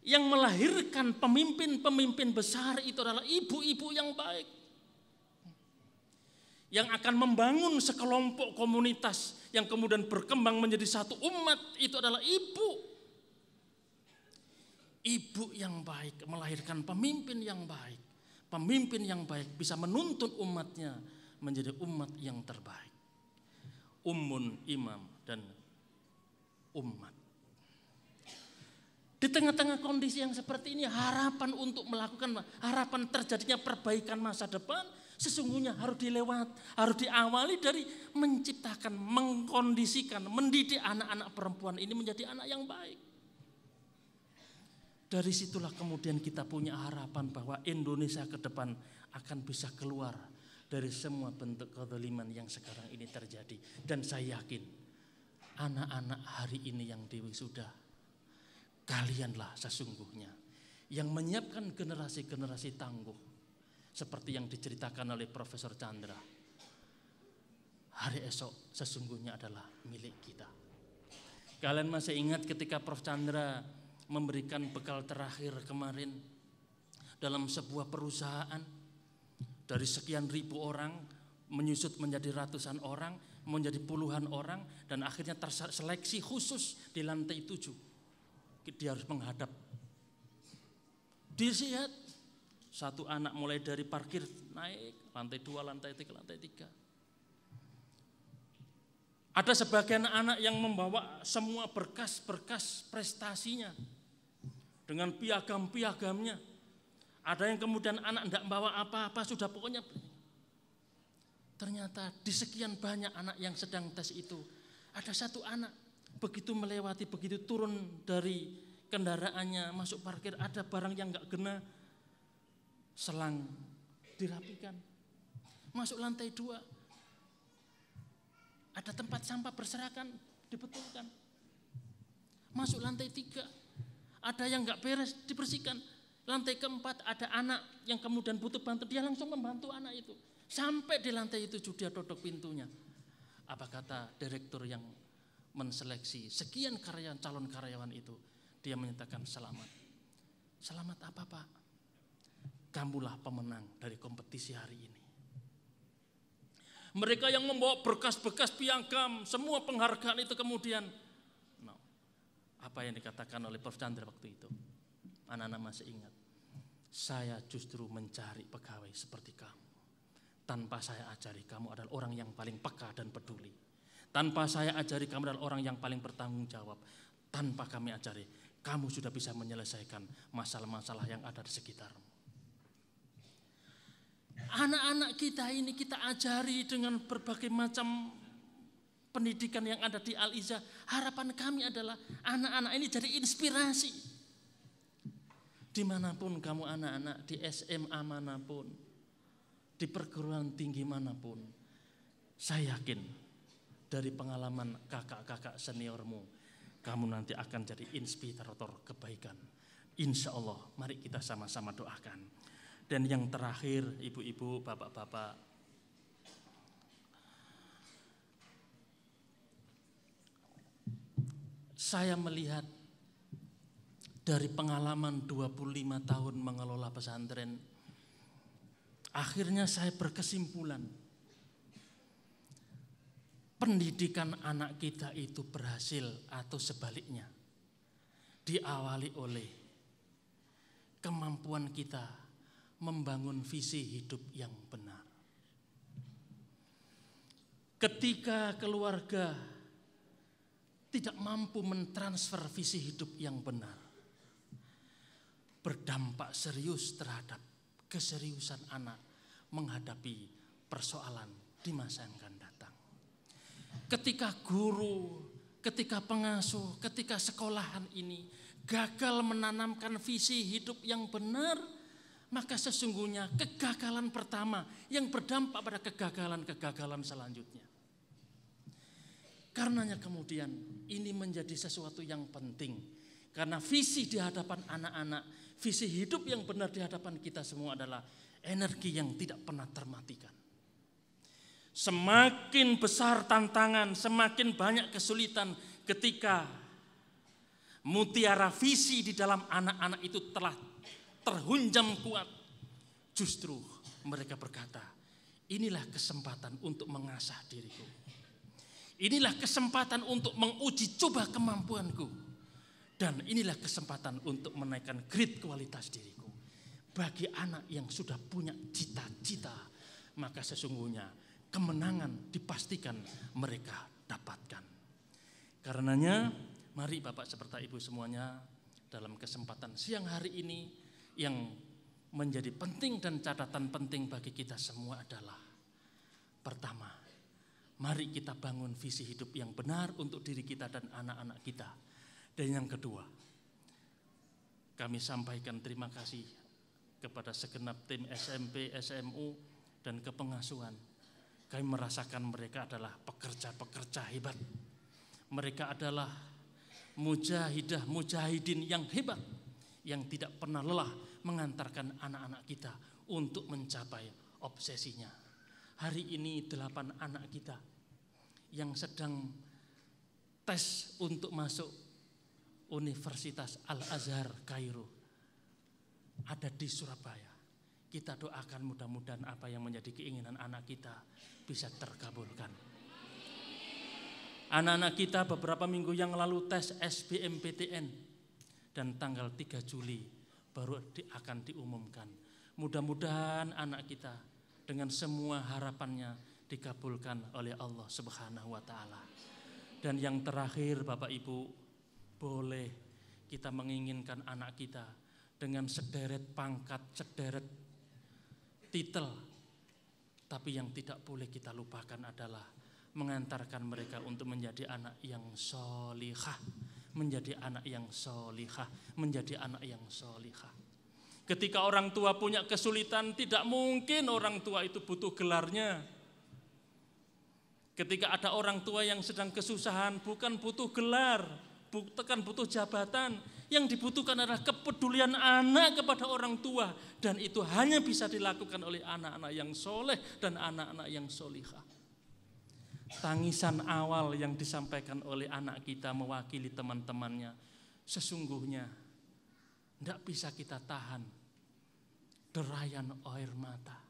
Yang melahirkan pemimpin-pemimpin besar itu adalah ibu-ibu yang baik. Yang akan membangun sekelompok komunitas yang kemudian berkembang menjadi satu umat itu adalah ibu. Ibu yang baik melahirkan pemimpin yang baik. Pemimpin yang baik bisa menuntun umatnya menjadi umat yang terbaik. Ummun, imam, dan umat. Di tengah-tengah kondisi yang seperti ini, harapan untuk melakukan, harapan terjadinya perbaikan masa depan sesungguhnya harus diawali dari menciptakan, mengkondisikan, mendidik anak-anak perempuan ini menjadi anak yang baik. Dari situlah kemudian kita punya harapan bahwa Indonesia ke depan akan bisa keluar dari semua bentuk kezaliman yang sekarang ini terjadi. Dan saya yakin anak-anak hari ini yang diwisuda, kalianlah sesungguhnya yang menyiapkan generasi-generasi tangguh seperti yang diceritakan oleh Profesor Chandra. Hari esok sesungguhnya adalah milik kita. Kalian masih ingat ketika Prof Chandra memberikan bekal terakhir kemarin dalam sebuah perusahaan, dari sekian ribu orang menyusut menjadi ratusan orang, menjadi puluhan orang, dan akhirnya terseleksi khusus di lantai 7. Dia harus menghadap. Dilihat satu anak mulai dari parkir naik lantai 2, lantai 3, lantai 3. Ada sebagian anak yang membawa semua berkas-berkas prestasinya dengan piagam-piagamnya. Ada yang kemudian anak tidak membawa apa-apa, sudah pokoknya. Ternyata di sekian banyak anak yang sedang tes itu, ada satu anak begitu melewati, begitu turun dari kendaraannya, masuk parkir, ada barang yang enggak kena, selang dirapikan. Masuk lantai 2, ada tempat sampah berserakan, dibetulkan. Masuk lantai 3, ada yang enggak beres, dibersihkan. Lantai keempat ada anak yang kemudian butuh bantu, dia langsung membantu anak itu. Sampai di lantai 7 dia tutup pintunya. Apa kata direktur yang menseleksi sekian calon karyawan itu? Dia menyatakan selamat. Selamat apa Pak? Kamulah pemenang dari kompetisi hari ini. Mereka yang membawa berkas-berkas piagam, semua penghargaan itu kemudian. Apa yang dikatakan oleh Prof Chandra waktu itu? Anak-anak masih ingat. Saya justru mencari pegawai seperti kamu. Tanpa saya ajari kamu adalah orang yang paling peka dan peduli. Tanpa saya ajari kamu adalah orang yang paling bertanggung jawab. Tanpa kami ajari, kamu sudah bisa menyelesaikan masalah-masalah yang ada di sekitarmu. Anak-anak kita ini kita ajari dengan berbagai macam pendidikan yang ada di Al-Izzah. Harapan kami adalah anak-anak ini jadi inspirasi. Dimanapun kamu anak-anak, di SMA manapun, di perguruan tinggi manapun, saya yakin dari pengalaman kakak-kakak seniormu, kamu nanti akan jadi inspirator kebaikan. Insya Allah, mari kita sama-sama doakan. Dan yang terakhir, ibu-ibu, bapak-bapak, saya melihat dari pengalaman 25 tahun mengelola pesantren, akhirnya saya berkesimpulan, pendidikan anak kita itu berhasil atau sebaliknya diawali oleh kemampuan kita membangun visi hidup yang benar. Ketika keluarga tidak mampu mentransfer visi hidup yang benar, berdampak serius terhadap keseriusan anak menghadapi persoalan di masa yang akan datang. Ketika guru, ketika pengasuh, ketika sekolahan ini gagal menanamkan visi hidup yang benar, maka sesungguhnya kegagalan pertama yang berdampak pada kegagalan-kegagalan selanjutnya. Karenanya kemudian ini menjadi sesuatu yang penting. Karena visi di hadapan anak-anak, visi hidup yang benar di hadapan kita semua adalah energi yang tidak pernah termatikan. Semakin besar tantangan, semakin banyak kesulitan ketika mutiara visi di dalam anak-anak itu telah terhunjam kuat. Justru mereka berkata, inilah kesempatan untuk mengasah diriku. Inilah kesempatan untuk menguji coba kemampuanku. Dan inilah kesempatan untuk menaikkan grade kualitas diriku. Bagi anak yang sudah punya cita-cita, maka sesungguhnya kemenangan dipastikan mereka dapatkan. Karenanya, mari Bapak serta Ibu semuanya dalam kesempatan siang hari ini yang menjadi penting dan catatan penting bagi kita semua adalah pertama, mari kita bangun visi hidup yang benar untuk diri kita dan anak-anak kita. Dan yang kedua, kami sampaikan terima kasih kepada segenap tim SMP, SMU, dan kepengasuhan. Kami merasakan mereka adalah pekerja-pekerja hebat. Mereka adalah mujahidah, mujahidin yang hebat, yang tidak pernah lelah mengantarkan anak-anak kita untuk mencapai obsesinya. Hari ini 8 anak kita yang sedang tes untuk masuk Universitas Al-Azhar Kairo ada di Surabaya. Kita doakan mudah-mudahan apa yang menjadi keinginan anak kita bisa terkabulkan. Anak-anak kita beberapa minggu yang lalu tes SBMPTN dan tanggal 3 Juli baru akan diumumkan. Mudah-mudahan anak kita dengan semua harapannya dikabulkan oleh Allah Subhanahu wa taala. Dan yang terakhir Bapak Ibu, boleh kita menginginkan anak kita dengan sederet pangkat, sederet titel, tapi yang tidak boleh kita lupakan adalah mengantarkan mereka untuk menjadi anak yang solihah, menjadi anak yang solihah, menjadi anak yang solihah. Ketika orang tua punya kesulitan, tidak mungkin orang tua itu butuh gelarnya. Ketika ada orang tua yang sedang kesusahan, bukan butuh gelar, bukan butuh jabatan. Yang dibutuhkan adalah kepedulian anak kepada orang tua. Dan itu hanya bisa dilakukan oleh anak-anak yang soleh dan anak-anak yang solihah. Tangisan awal yang disampaikan oleh anak kita mewakili teman-temannya, sesungguhnya tidak bisa kita tahan derayan air mata.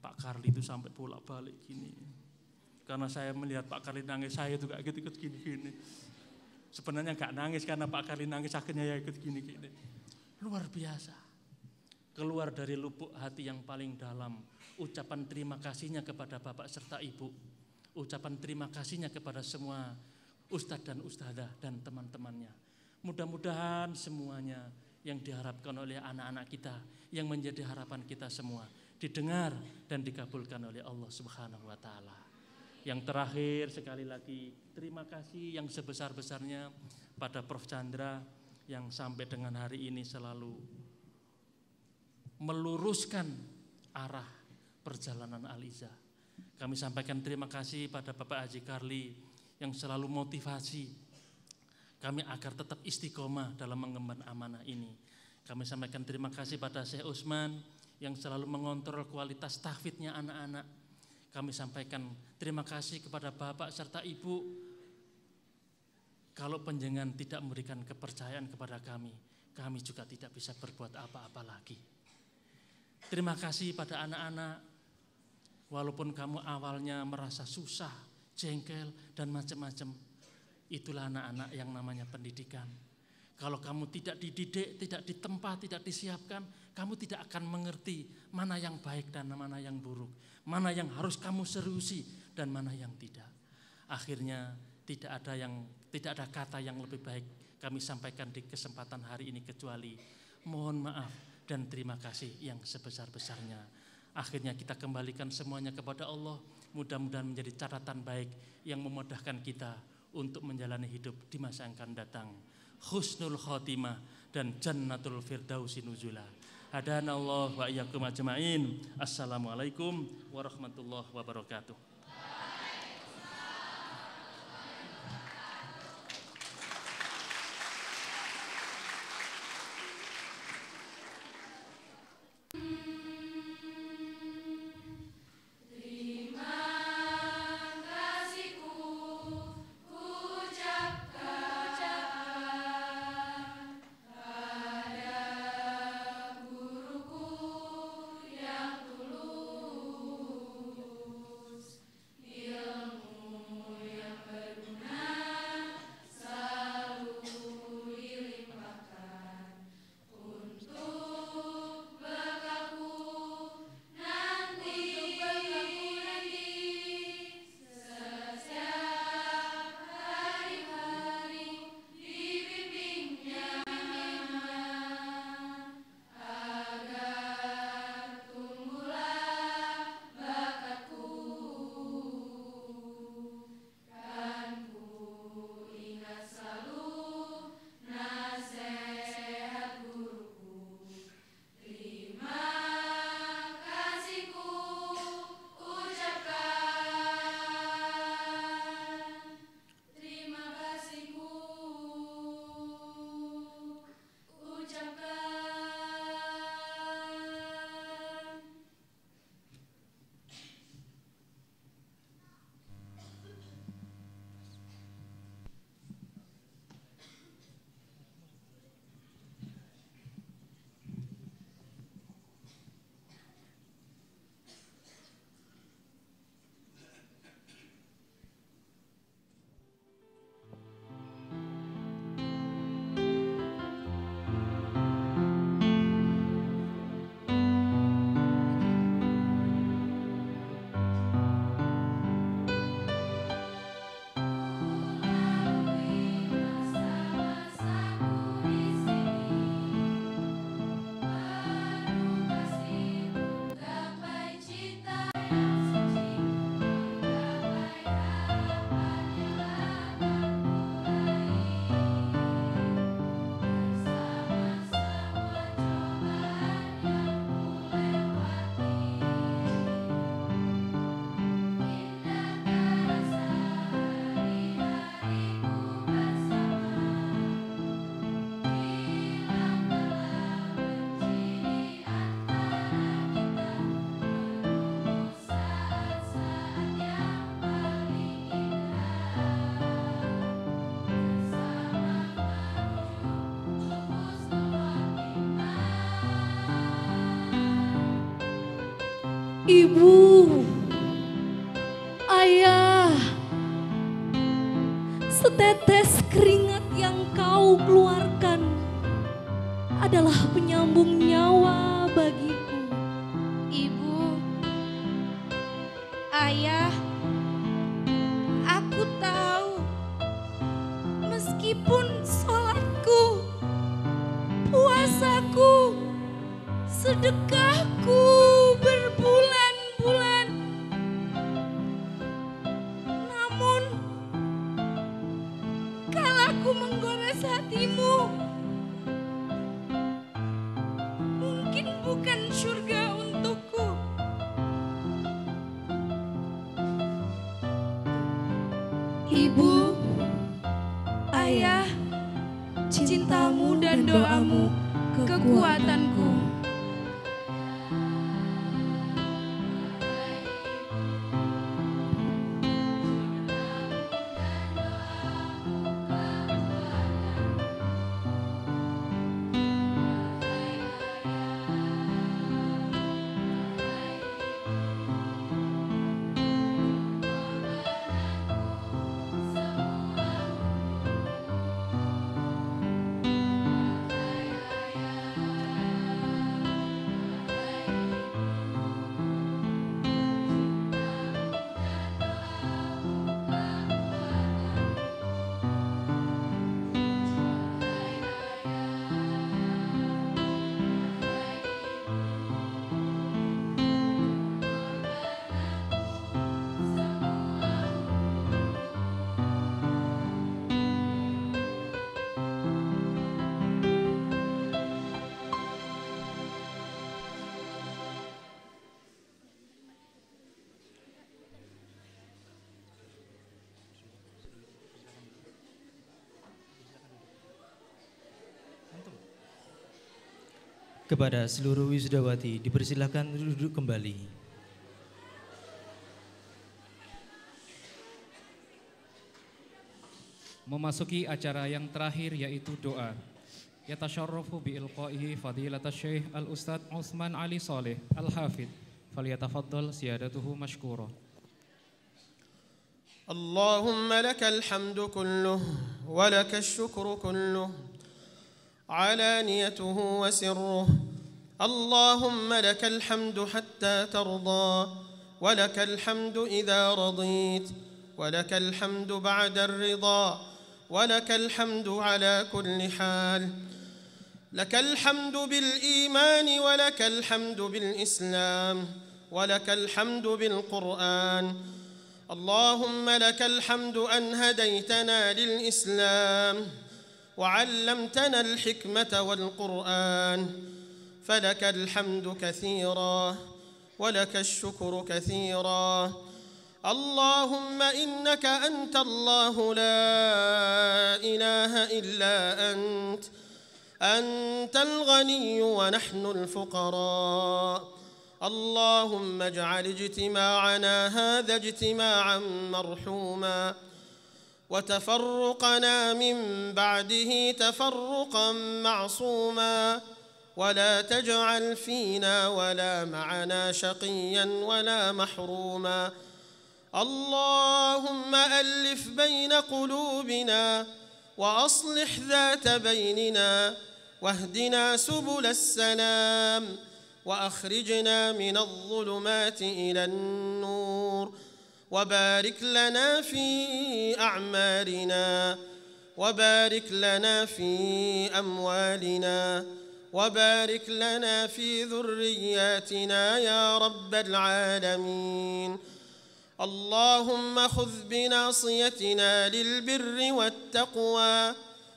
Pak Karli itu sampai bolak-balik gini. Karena saya melihat Pak Karli nangis, saya juga ikut gini-gini. Sebenarnya gak nangis karena Pak Karli nangis, akhirnya ya ikut gini-gini. Luar biasa. Keluar dari lubuk hati yang paling dalam, ucapan terima kasihnya kepada Bapak serta Ibu, ucapan terima kasihnya kepada semua ustadz dan ustadzah dan teman-temannya. Mudah-mudahan semuanya yang diharapkan oleh anak-anak kita, yang menjadi harapan kita semua, didengar dan dikabulkan oleh Allah Subhanahu wa Ta'ala. Yang terakhir, sekali lagi terima kasih yang sebesar-besarnya pada Prof. Chandra yang sampai dengan hari ini selalu meluruskan arah perjalanan Al-Izzah. Kami sampaikan terima kasih pada Bapak Haji Karli yang selalu motivasi kami agar tetap istiqomah dalam mengemban amanah ini. Kami sampaikan terima kasih pada Syekh Usman yang selalu mengontrol kualitas tahfidnya anak-anak. Kami sampaikan terima kasih kepada Bapak serta Ibu. Kalau panjenengan tidak memberikan kepercayaan kepada kami juga tidak bisa berbuat apa-apa lagi. Terima kasih pada anak-anak, walaupun kamu awalnya merasa susah, jengkel, dan macam-macam, itulah anak-anak yang namanya pendidikan. Kalau kamu tidak dididik, tidak ditempa, tidak disiapkan, kamu tidak akan mengerti mana yang baik dan mana yang buruk, mana yang harus kamu seriusi dan mana yang tidak. Akhirnya tidak ada kata yang lebih baik kami sampaikan di kesempatan hari ini kecuali mohon maaf dan terima kasih yang sebesar-besarnya. Akhirnya kita kembalikan semuanya kepada Allah. Mudah-mudahan menjadi catatan baik yang memudahkan kita untuk menjalani hidup di masa yang akan datang. Husnul khotimah dan jannatul firdausi nuzula. Hadanallah wa iyyakum ajmain. Assalamualaikum warahmatullahi wabarakatuh. Ibu, ayah, setetes keringat yang kau keluarkan adalah penyambung nyawa bagiku. Ibu, ayah, aku tahu meskipun sholatku Ibu, Ayah, cintamu dan doamu kekuatanku. Kepada seluruh wisudawati dipersilakan duduk kembali. Memasuki acara yang terakhir yaitu doa. Yatasyarrafu biilqaihi fadilatas Syekh Al-Ustaz Utsman Ali Saleh Al-Hafidh. Falyatafaddal siyadatuhu mashkura. Allahumma lakal hamdu kulluh wa lakal syukru kulluh. علانيته وسره اللهم لك الحمد حتى ترضى ولك الحمد إذا رضيت ولك الحمد بعد الرضا ولك الحمد على كل حال لك الحمد بالإيمان ولك الحمد بالإسلام ولك الحمد بالقرآن اللهم لك الحمد أن هديتنا للإسلام وعلمتنا الحكمة والقرآن فلك الحمد كثيرا ولك الشكر كثيرا اللهم إنك أنت الله لا إله إلا أنت الغني ونحن الفقراء اللهم اجعل اجتماعنا هذا اجتماعا مرحوما وتفرقنا من بعده تفرقا معصوما ولا تجعل فينا ولا معنا شقيا ولا محروما اللهم ألف بين قلوبنا وأصلح ذات بيننا واهدنا سبل السلام وأخرجنا من الظلمات إلى النور وبارك لنا في أعمالنا وبارك لنا في أموالنا وبارك لنا في ذرياتنا يا رب العالمين اللهم خذ بناصيتنا للبر والتقوى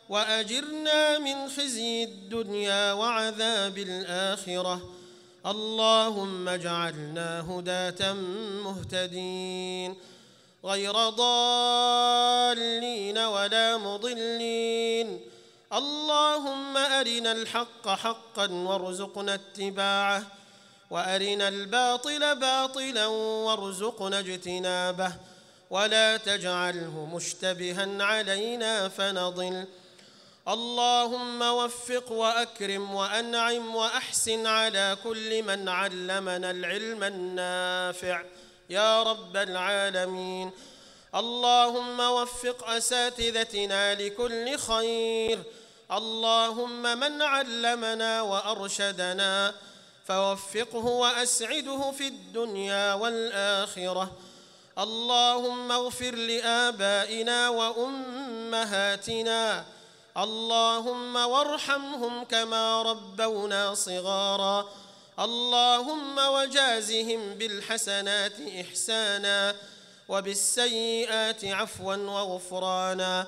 وأجرنا من خزي الدنيا وعذاب الآخرة اللهم اجعلنا هداة مهتدين غير ضالين ولا مضلين اللهم أرنا الحق حقا وارزقنا اتباعه وأرنا الباطل باطلا وارزقنا اجتنابه ولا تجعله مشتبها علينا فنضل اللهم وفق وأكرم وأنعم وأحسن على كل من علمنا العلم النافع يا رب العالمين اللهم وفق أساتذتنا لكل خير اللهم من علمنا وأرشدنا فوفقه وأسعده في الدنيا والآخرة اللهم اغفر لآبائنا وأمهاتنا اللهم وارحمهم كما ربونا صغارا اللهم وجازهم بالحسنات إحسانا وبالسيئات عفوا وغفرانا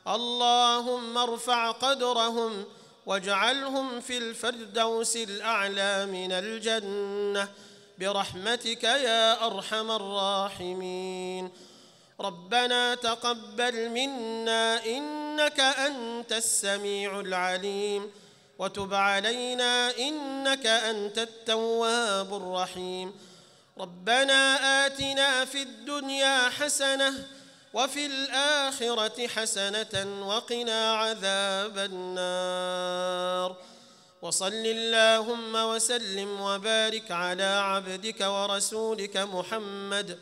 اللهم ارفع قدرهم واجعلهم في الفردوس الأعلى من الجنة برحمتك يا أرحم الراحمين ربنا تقبل منا إنك أنت السميع العليم وتب علينا إنك أنت التواب الرحيم ربنا آتنا في الدنيا حسنة وفي الآخرة حسنة وقنا عذاب النار وصل اللهم وسلم وبارك على عبدك ورسولك محمد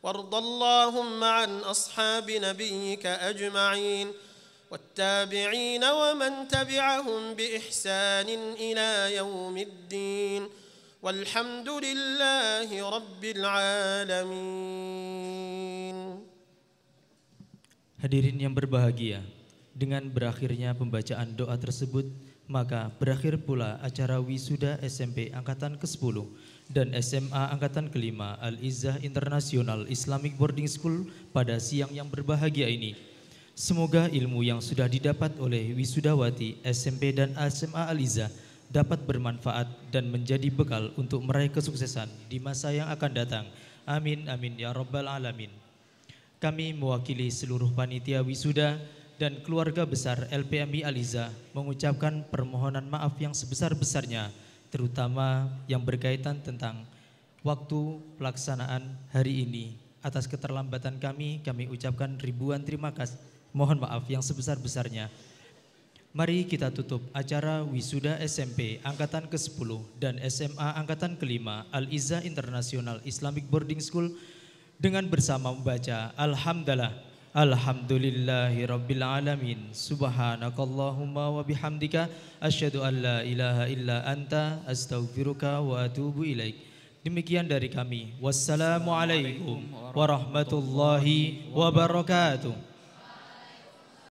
وارض اللهم عن أصحاب نبيك أجمعين والتابعين ومن تبعهم بإحسان إلى يوم الدين والحمد لله رب العالمين. Hadirin yang berbahagia, dengan berakhirnya pembacaan doa tersebut, maka berakhir pula acara wisuda SMP Angkatan ke-10 dan SMA Angkatan ke-5 Al-Izzah International Islamic Boarding School pada siang yang berbahagia ini. Semoga ilmu yang sudah didapat oleh wisudawati SMP dan SMA Al-Izzah dapat bermanfaat dan menjadi bekal untuk meraih kesuksesan di masa yang akan datang. Amin, amin, ya rabbal alamin. Kami mewakili seluruh panitia wisuda dan keluarga besar LPMI Al-Izzah mengucapkan permohonan maaf yang sebesar-besarnya, terutama yang berkaitan tentang waktu pelaksanaan hari ini. Atas keterlambatan kami ucapkan ribuan terima kasih. Mohon maaf yang sebesar-besarnya. Mari kita tutup acara wisuda SMP Angkatan ke-10 dan SMA Angkatan ke-5 Al-Izzah International Islamic Boarding School dengan bersama membaca Alhamdulillah, Alhamdulillahi Rabbil Alamin, Subhanakallahumma wa bihamdika, asyhadu an la ilaha illa anta, astaghfiruka wa atubu ilaik. Demikian dari kami. Wassalamualaikum warahmatullahi wabarakatuh.